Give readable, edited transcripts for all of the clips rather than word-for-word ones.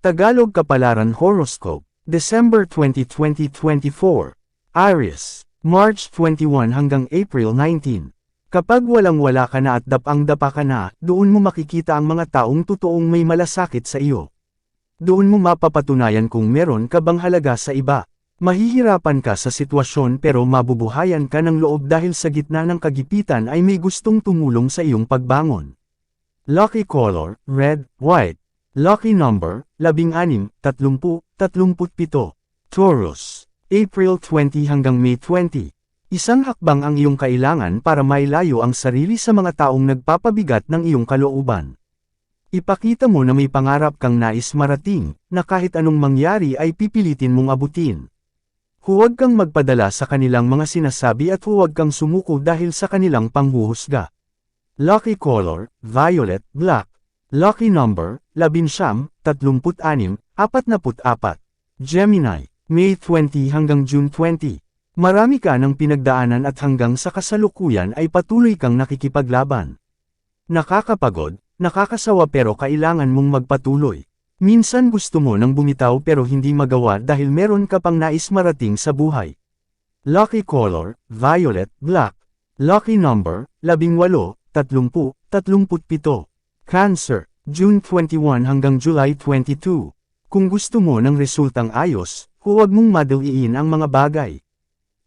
Tagalog Kapalaran Horoscope, December 20, 2024. Aries, March 21 hanggang April 19. Kapag walang-wala ka na at dapang-dapa ka na, doon mo makikita ang mga taong totoong may malasakit sa iyo. Doon mo mapapatunayan kung meron ka bang halaga sa iba. Mahihirapan ka sa sitwasyon pero mabubuhayan ka ng loob dahil sa gitna ng kagipitan ay may gustong tumulong sa iyong pagbangon. Lucky color, red, white. Lucky number, 16, 30, 37. Taurus, April 20 hanggang May 20. Isang hakbang ang iyong kailangan para mailayo ang sarili sa mga taong nagpapabigat ng iyong kalooban. Ipakita mo na may pangarap kang nais marating, na kahit anong mangyari ay pipilitin mong abutin. Huwag kang magpadala sa kanilang mga sinasabi at huwag kang sumuko dahil sa kanilang panghuhusga. Lucky color, violet, black. Lucky number, 11, 36, 44. Gemini, May 20 hanggang June 20. Marami ka ng pinagdaanan at hanggang sa kasalukuyan ay patuloy kang nakikipaglaban. Nakakapagod, nakakasawa pero kailangan mong magpatuloy. Minsan gusto mo nang bumitaw pero hindi magawa dahil meron ka pang nais marating sa buhay. Lucky color, violet, black. Lucky number, 18, 30, 37. Cancer, June 21 hanggang July 22. Kung gusto mo ng resultang ayos, huwag mong madaliin ang mga bagay.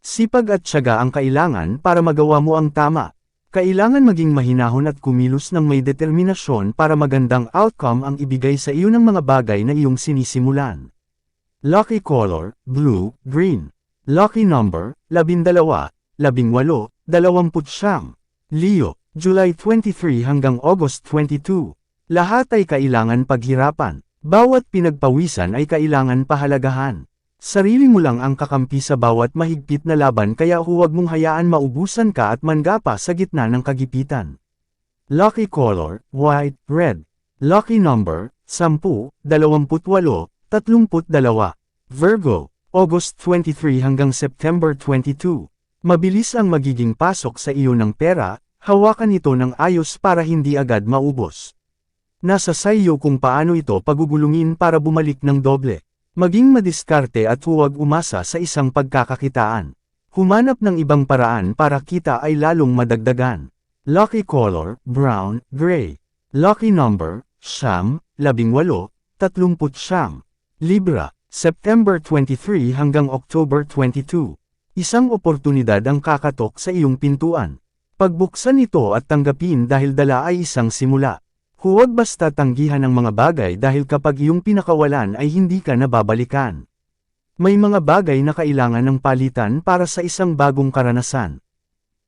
Sipag at tiyaga ang kailangan para magawa mo ang tama. Kailangan maging mahinahon at kumilos ng may determinasyon para magandang outcome ang ibigay sa iyo ng mga bagay na iyong sinisimulan. Lucky color, blue, green. Lucky number, 12, 18, 20. Leo, July 23 hanggang August 22. Lahat ay kailangan paghirapan. Bawat pinagpawisan ay kailangan pahalagahan. Sarili mo lang ang kakampi sa bawat mahigpit na laban kaya huwag mong hayaan maubusan ka at mangapa sa gitna ng kagipitan. Lucky color, white, red. Lucky number, 10, 28, 32. Virgo, August 23 hanggang September 22. Mabilis ang magiging pasok sa iyo ng pera, hawakan ito ng ayos para hindi agad maubos. Nasa sa iyo kung paano ito pagugulungin para bumalik ng doble. Maging madiskarte at huwag umasa sa isang pagkakakitaan. Humanap ng ibang paraan para kita ay lalong madagdagan. Lucky color, brown, gray. Lucky number, 9, 18, 30. Libra, September 23 hanggang October 22. Isang oportunidad ang kakatok sa iyong pintuan. Pagbuksan ito at tanggapin dahil dala ay isang simula. Huwag basta tanggihan ang mga bagay dahil kapag iyong pinakawalan ay hindi ka nababalikan. May mga bagay na kailangan ng palitan para sa isang bagong karanasan.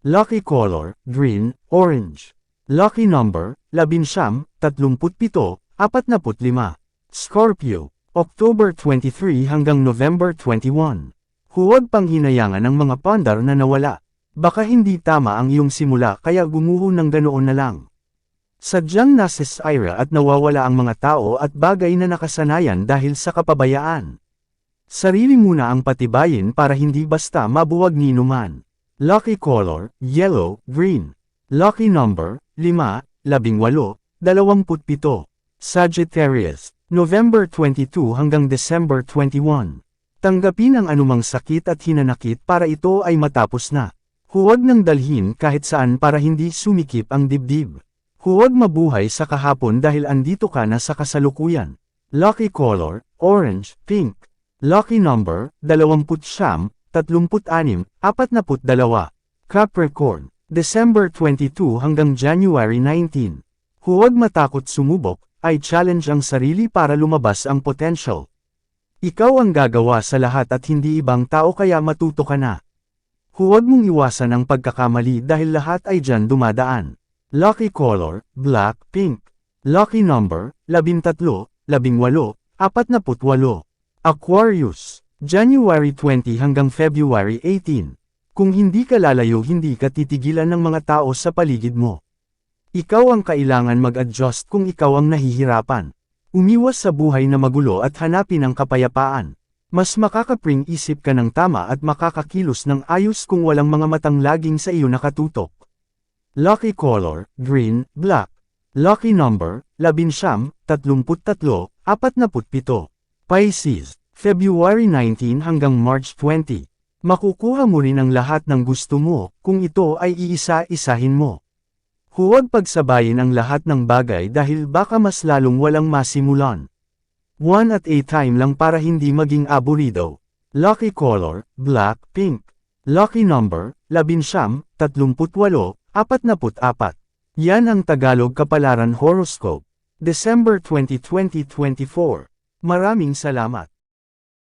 Lucky color, green, orange. Lucky number, 11, 37, 45. Scorpio, October 23 hanggang November 21. Huwag pang hinayangan ang mga pundar na nawala. Baka hindi tama ang iyong simula kaya gumuho ng ganoon na lang. Sadyang nasisira at nawawala ang mga tao at bagay na nakasanayan dahil sa kapabayaan. Sarili muna ang patibayin para hindi basta mabuwag ninuman. Lucky color, yellow, green. Lucky number, 5, 18, 27. Sagittarius, November 22 hanggang December 21. Tanggapin ang anumang sakit at hinanakit para ito ay matapos na. Huwag nang dalhin kahit saan para hindi sumikip ang dibdib. Huwag mabuhay sa kahapon dahil andito ka na sa kasalukuyan. Lucky color, orange, pink. Lucky number, 20, 36, 42. Capricorn, December 22 hanggang January 19. Huwag matakot sumubok, ay challenge ang sarili para lumabas ang potential. Ikaw ang gagawa sa lahat at hindi ibang tao kaya matuto ka na. Huwag mong iwasan ang pagkakamali dahil lahat ay dyan dumadaan. Lucky color, black, pink. Lucky number, 13, 18, 48. Aquarius, January 20 hanggang February 18. Kung hindi ka lalayo hindi ka titigilan ng mga tao sa paligid mo. Ikaw ang kailangan mag-adjust kung ikaw ang nahihirapan. Umiwas sa buhay na magulo at hanapin ang kapayapaan. Mas makakapring isip ka ng tama at makakakilos ng ayos kung walang mga matang laging sa iyo nakatutok. Lucky color, green, black. Lucky number, 11, 33, 47. Pisces, February 19 hanggang March 20. Makukuha mo rin ang lahat ng gusto mo, kung ito ay iisa-isahin mo. Huwag pagsabayin ang lahat ng bagay dahil baka mas lalong walang masimulan. One at a time lang para hindi maging aburido. Lucky color, black, pink. Lucky number, 11, 38, 44. Yan ang Tagalog Kapalaran Horoscope. December 2024. Maraming salamat.